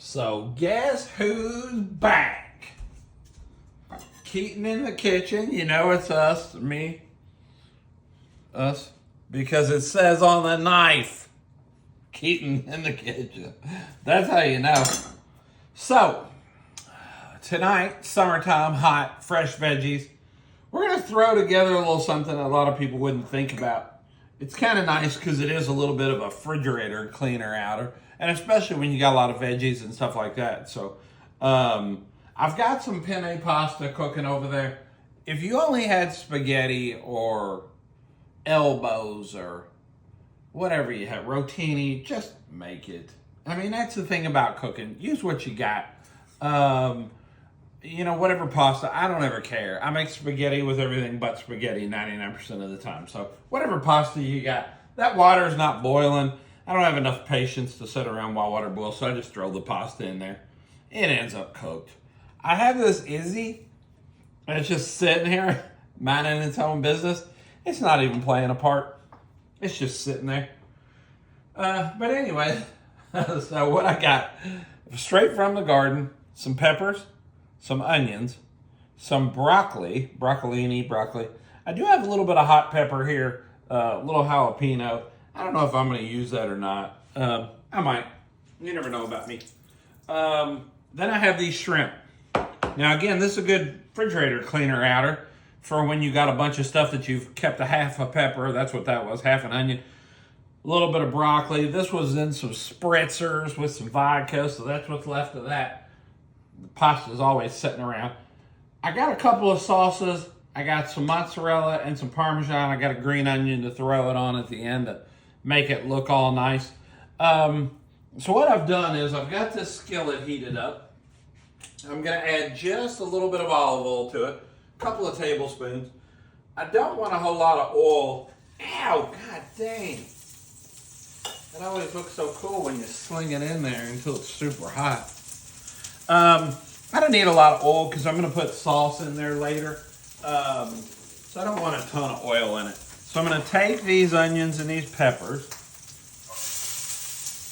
So guess who's back? Keaton in the kitchen. You know it's us, me, us, because it says on the knife, Keaton in the kitchen. That's how you know. So tonight, summertime, hot, fresh veggies. We're gonna throw together a little something that a lot of people wouldn't think about. It's kind of nice because it is a little bit of a refrigerator cleaner outer, and especially when you got a lot of veggies and stuff like that. So I've got some penne pasta cooking over there. If you only had spaghetti or elbows or whatever you have, rotini, just make it. I mean, that's the thing about cooking. Use what you got. Whatever pasta, I don't ever care. I make spaghetti with everything but spaghetti 99% of the time. So whatever pasta you got, that water is not boiling. I don't have enough patience to sit around while water boils, so I just throw the pasta in there. It ends up cooked. I have this Izzy, and it's just sitting here, minding its own business. It's not even playing a part. It's just sitting there. But anyway, so what I got, straight from the garden, some peppers, some onions, some broccoli. I do have a little bit of hot pepper here, a little jalapeno. I don't know if I'm going to use that or not. I might. You never know about me. Then I have these shrimp. Now again, this is a good refrigerator cleaner outer for when you got a bunch of stuff that you've kept a half a pepper. That's what that was, half an onion. A little bit of broccoli. This was in some spritzers with some vodka, so that's what's left of that. The pasta's always sitting around. I got a couple of sauces. I got some mozzarella and some Parmesan. I got a green onion to throw it on at the end to make it look all nice. So what I've done is I've got this skillet heated up. I'm going to add just a little bit of olive oil to it, a couple of tablespoons. I don't want a whole lot of oil. Ow, god dang. It always looks so cool when you sling it in there until it's super hot. I don't need a lot of oil because I'm going to put sauce in there later. So I don't want a ton of oil in it. So I'm going to take these onions and these peppers,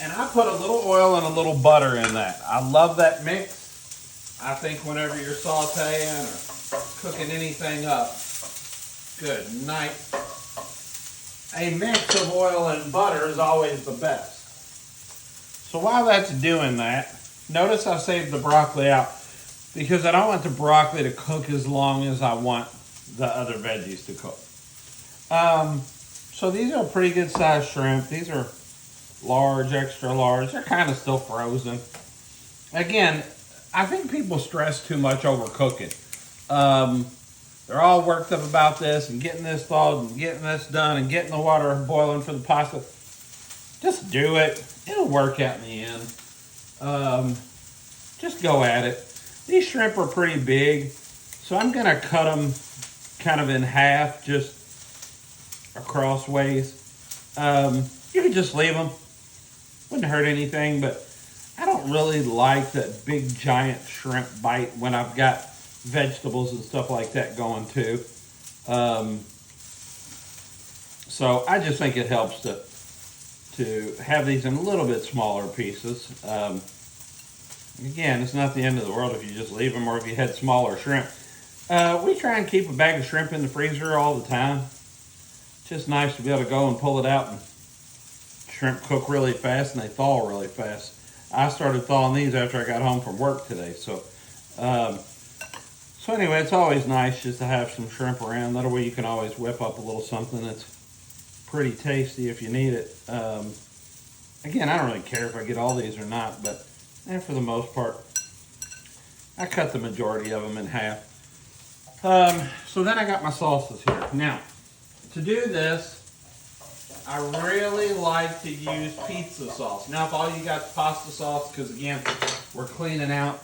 and I put a little oil and a little butter in that. I love that mix. I think whenever you're sauteing or cooking anything up, good night. A mix of oil and butter is always the best. So while that's doing that, notice I saved the broccoli out because I don't want the broccoli to cook as long as I want the other veggies to cook. So these are pretty good sized shrimp. These are large, extra large. They're kind of still frozen. Again, I think people stress too much over cooking. They're all worked up about this and getting this thawed and getting this done and getting the water boiling for the pasta. Just do it. It'll work out in the end. Just go at it. These shrimp are pretty big, so I'm gonna cut them kind of in half, just across ways. You could just leave them. Wouldn't hurt anything, but I don't really like that big giant shrimp bite when I've got vegetables and stuff like that going too. So I just think it helps to have these in a little bit smaller pieces. Again, it's not the end of the world if you just leave them or if you had smaller shrimp. We try and keep a bag of shrimp in the freezer all the time. It's just nice to be able to go and pull it out, and shrimp cook really fast and they thaw really fast. I started thawing these after I got home from work today. So anyway, it's always nice just to have some shrimp around. That way you can always whip up a little something that's pretty tasty if you need it. Again, I don't really care if I get all these or not, but for the most part, I cut the majority of them in half. So then I got my sauces here. Now, to do this, I really like to use pizza sauce. Now, if all you got is pasta sauce, because again, we're cleaning out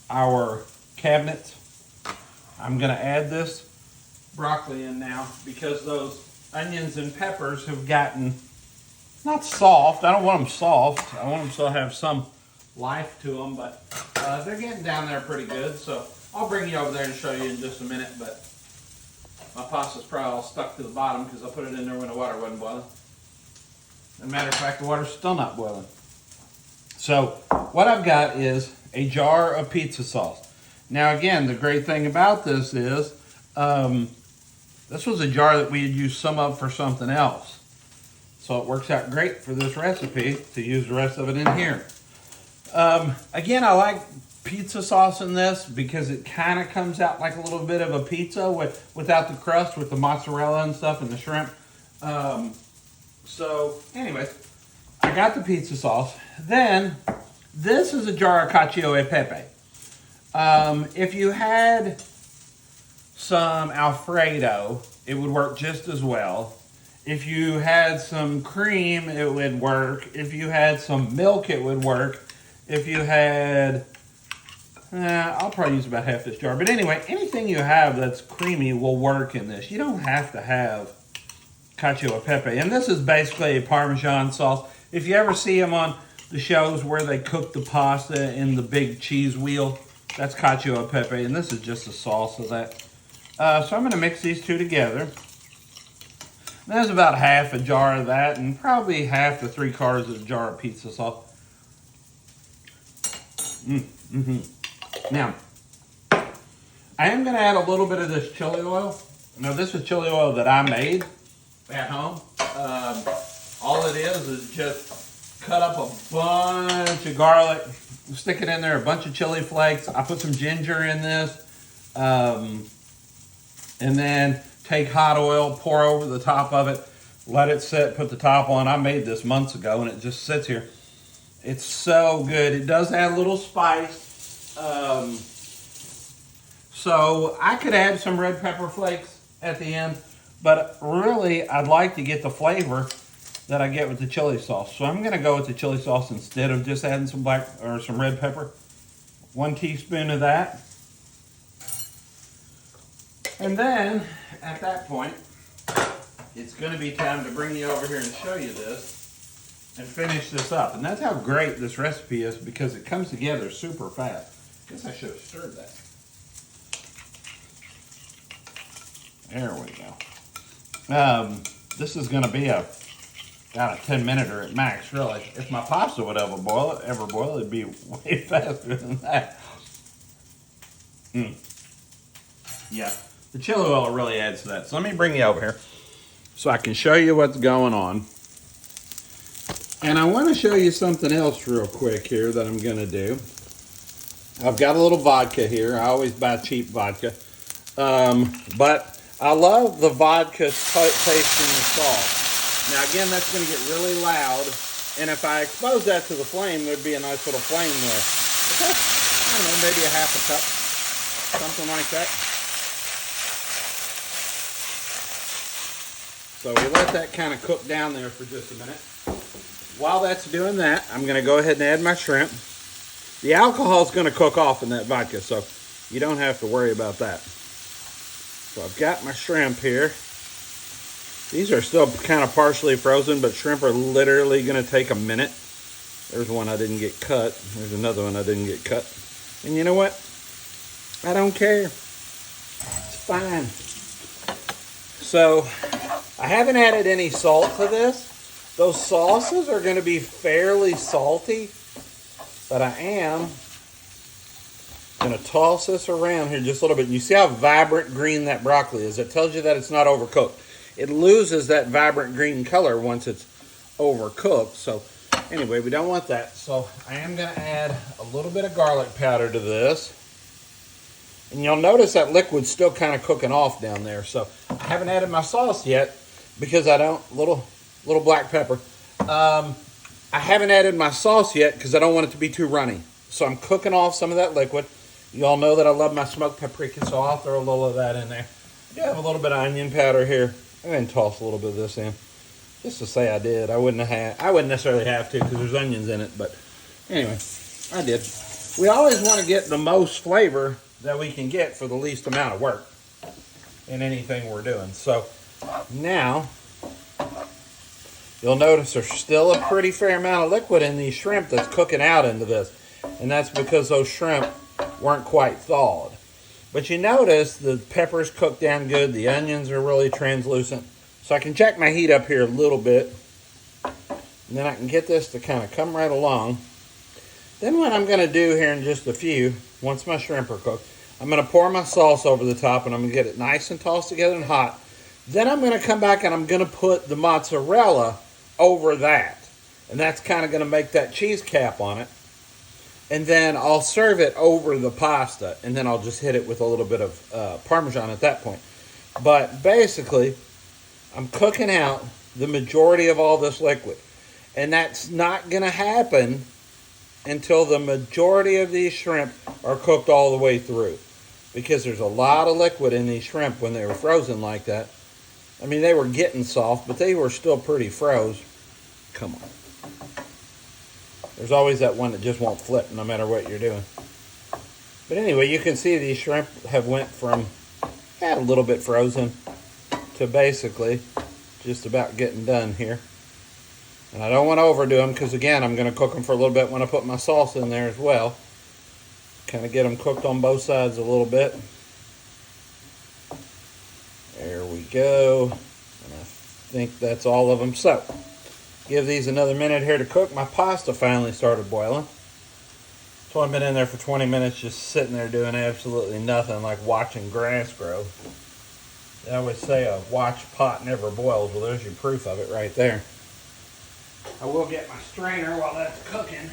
our cabinets, I'm going to add this broccoli in now because those onions and peppers have gotten not soft. I don't want them soft. I want them to have some life to them, but they're getting down there pretty good. So I'll bring you over there and show you in just a minute, but my pasta's probably all stuck to the bottom because I put it in there when the water wasn't boiling. As a matter of fact, the water's still not boiling. So what I've got is a jar of pizza sauce. Now again, the great thing about this is, this was a jar that we had used some of for something else. So it works out great for this recipe to use the rest of it in here. Again, I like pizza sauce in this because it kind of comes out like a little bit of a pizza without the crust, with the mozzarella and stuff and the shrimp. So anyway, I got the pizza sauce. Then this is a jar of cacio e pepe. If you had some Alfredo, it would work just as well. If you had some cream, it would work. If you had some milk, it would work. If you had, I'll probably use about half this jar. But anyway, anything you have that's creamy will work in this. You don't have to have cacio e pepe. And this is basically a Parmesan sauce. If you ever see them on the shows where they cook the pasta in the big cheese wheel, that's cacio e pepe. And this is just a sauce of that. So I'm going to mix these two together. There's about half a jar of that and probably half to 3/4 of a jar of pizza sauce. Now, I am going to add a little bit of this chili oil. Now, this is chili oil that I made at home. All it is just cut up a bunch of garlic, stick it in there, a bunch of chili flakes. I put some ginger in this, and then take hot oil, pour over the top of it, let it sit, put the top on. I made this months ago, and it just sits here. It's so good. It does add a little spice. So I could add some red pepper flakes at the end, but really I'd like to get the flavor that I get with the chili sauce. So I'm gonna go with the chili sauce instead of just adding some black or some red pepper. 1 teaspoon of that. And then at that point, it's gonna be time to bring you over here and show you this and finish this up. And that's how great this recipe is, because it comes together super fast. Guess I should have stirred that. There we go. This is going to be about a 10-minute at max, really. If my pasta would ever boil, it'd be way faster than that. Yeah, the chili oil really adds to that. So let me bring you over here so I can show you what's going on. And I want to show you something else real quick here that I'm going to do. I've got a little vodka here. I always buy cheap vodka. But I love the vodka taste in the sauce. Now again, that's going to get really loud. And if I expose that to the flame, there'd be a nice little flame there. Okay. I don't know, maybe a half a cup. Something like that. So we let that kind of cook down there for just a minute. While that's doing that, I'm going to go ahead and add my shrimp. The alcohol is going to cook off in that vodka, so you don't have to worry about that. So I've got my shrimp here. These are still kind of partially frozen, but shrimp are literally going to take a minute. There's one I didn't get cut. There's another one I didn't get cut. And you know what? I don't care. It's fine. So I haven't added any salt to this. Those sauces are going to be fairly salty, but I am going to toss this around here just a little bit. And you see how vibrant green that broccoli is? It tells you that it's not overcooked. It loses that vibrant green color once it's overcooked. So anyway, we don't want that. So I am going to add a little bit of garlic powder to this. And you'll notice that liquid's still kind of cooking off down there. So I haven't added my sauce yet because I don't, little black pepper. I haven't added my sauce yet because I don't want it to be too runny. So I'm cooking off some of that liquid. You all know that I love my smoked paprika, so I'll throw a little of that in there. I have a little bit of onion powder here. I'm going to toss a little bit of this in, just to say I did. I wouldn't necessarily have to because there's onions in it, but anyway, I did. We always want to get the most flavor that we can get for the least amount of work in anything we're doing. So now you'll notice there's still a pretty fair amount of liquid in these shrimp that's cooking out into this. And that's because those shrimp weren't quite thawed. But you notice the peppers cooked down good. The onions are really translucent. So I can jack my heat up here a little bit. And then I can get this to kind of come right along. Then what I'm going to do here in just a few, once my shrimp are cooked, I'm going to pour my sauce over the top and I'm going to get it nice and tossed together and hot. Then I'm going to come back and I'm going to put the mozzarella over that. And that's kind of going to make that cheese cap on it. And then I'll serve it over the pasta. And then I'll just hit it with a little bit of Parmesan at that point. But basically, I'm cooking out the majority of all this liquid. And that's not going to happen until the majority of these shrimp are cooked all the way through. Because there's a lot of liquid in these shrimp when they were frozen like that. I mean, they were getting soft, but they were still pretty froze. Come on. There's always that one that just won't flip no matter what you're doing. But anyway, you can see these shrimp have went from a little bit frozen to basically just about getting done here. And I don't want to overdo them because, again, I'm going to cook them for a little bit when I put my sauce in there as well. Kind of get them cooked on both sides a little bit. There we go. And I think that's all of them. So, give these another minute here to cook. My pasta finally started boiling. So I've been in there for 20 minutes just sitting there doing absolutely nothing, like watching grass grow. They always say a watch pot never boils. Well, there's your proof of it right there. I will get my strainer while that's cooking.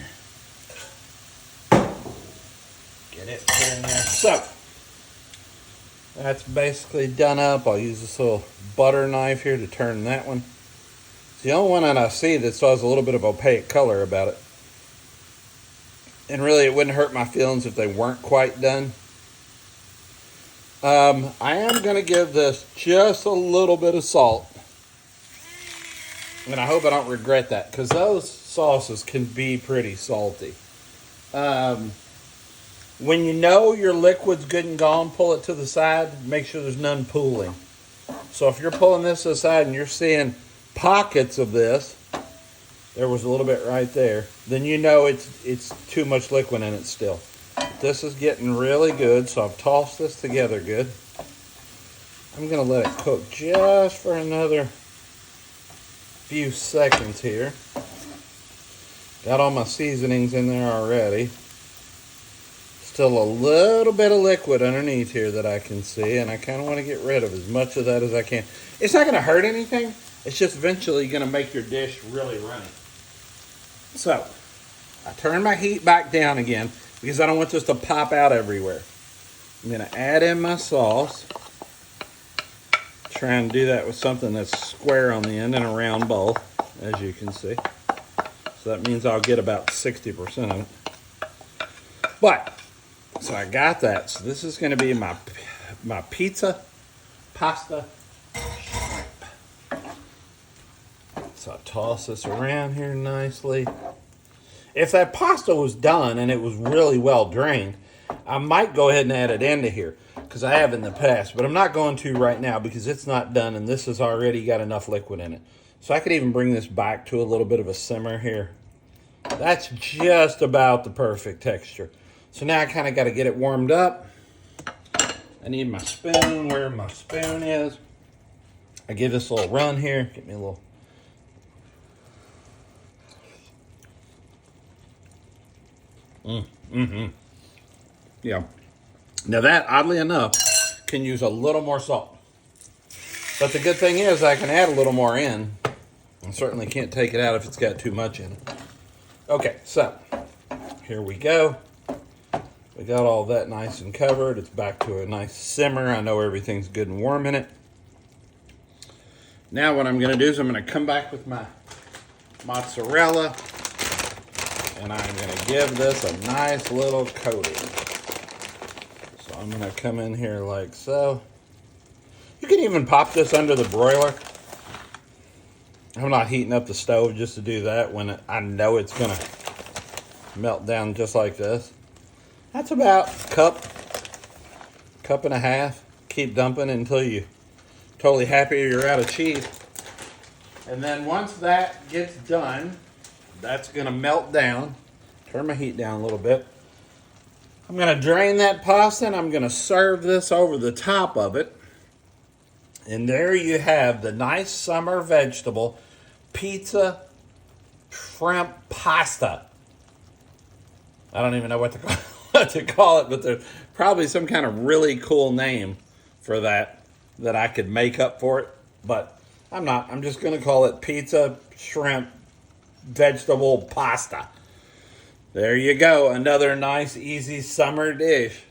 Get it put in there. So, that's basically done up. I'll use this little butter knife here to turn that one. It's the only one that I see that still has a little bit of opaque color about it. And really, it wouldn't hurt my feelings if they weren't quite done. I am going to give this just a little bit of salt. And I hope I don't regret that, because those sauces can be pretty salty. When you know your liquid's good and gone, pull it to the side. Make sure there's none pooling. So if you're pulling this to the side and you're seeing pockets of this, there was a little bit right there, then you know it's too much liquid in it still. This is getting really good, so I've tossed this together good. I'm going to let it cook just for another few seconds here. Got all my seasonings in there already. Still a little bit of liquid underneath here that I can see, and I kind of want to get rid of as much of that as I can. It's not going to hurt anything. It's just eventually going to make your dish really runny. So, I turn my heat back down again because I don't want this to pop out everywhere. I'm going to add in my sauce. Try and do that with something that's square on the end and a round bowl, as you can see. So that means I'll get about 60% of it. But, so I got that. So this is going to be my pasta shrimp. So I toss this around here nicely. If that pasta was done and it was really well drained, I might go ahead and add it into here, because I have in the past, but I'm not going to right now because it's not done and this has already got enough liquid in it. So I could even bring this back to a little bit of a simmer here. That's just about the perfect texture. So now I kind of got to get it warmed up. I need my spoon, where my spoon is. I give this a little run here. Get me a little. Yeah. Now that, oddly enough, can use a little more salt. But the good thing is I can add a little more in. I certainly can't take it out if it's got too much in it. Okay, so here we go. We got all that nice and covered. It's back to a nice simmer. I know everything's good and warm in it. Now what I'm going to do is I'm going to come back with my mozzarella. And I'm going to give this a nice little coating. So I'm going to come in here like so. You can even pop this under the broiler. I'm not heating up the stove just to do that when I know it's going to melt down just like this. That's about a cup and a half. Keep dumping until you're totally happy you're out of cheese. And then once that gets done, that's going to melt down. Turn my heat down a little bit. I'm going to drain that pasta and I'm going to serve this over the top of it. And there you have the nice summer vegetable pizza shrimp pasta. I don't even know what to call, what to call it, but there's probably some kind of really cool name for that I could make up for it. But I'm not. I'm just going to call it pizza, shrimp, vegetable pasta. There you go. Another nice, easy summer dish.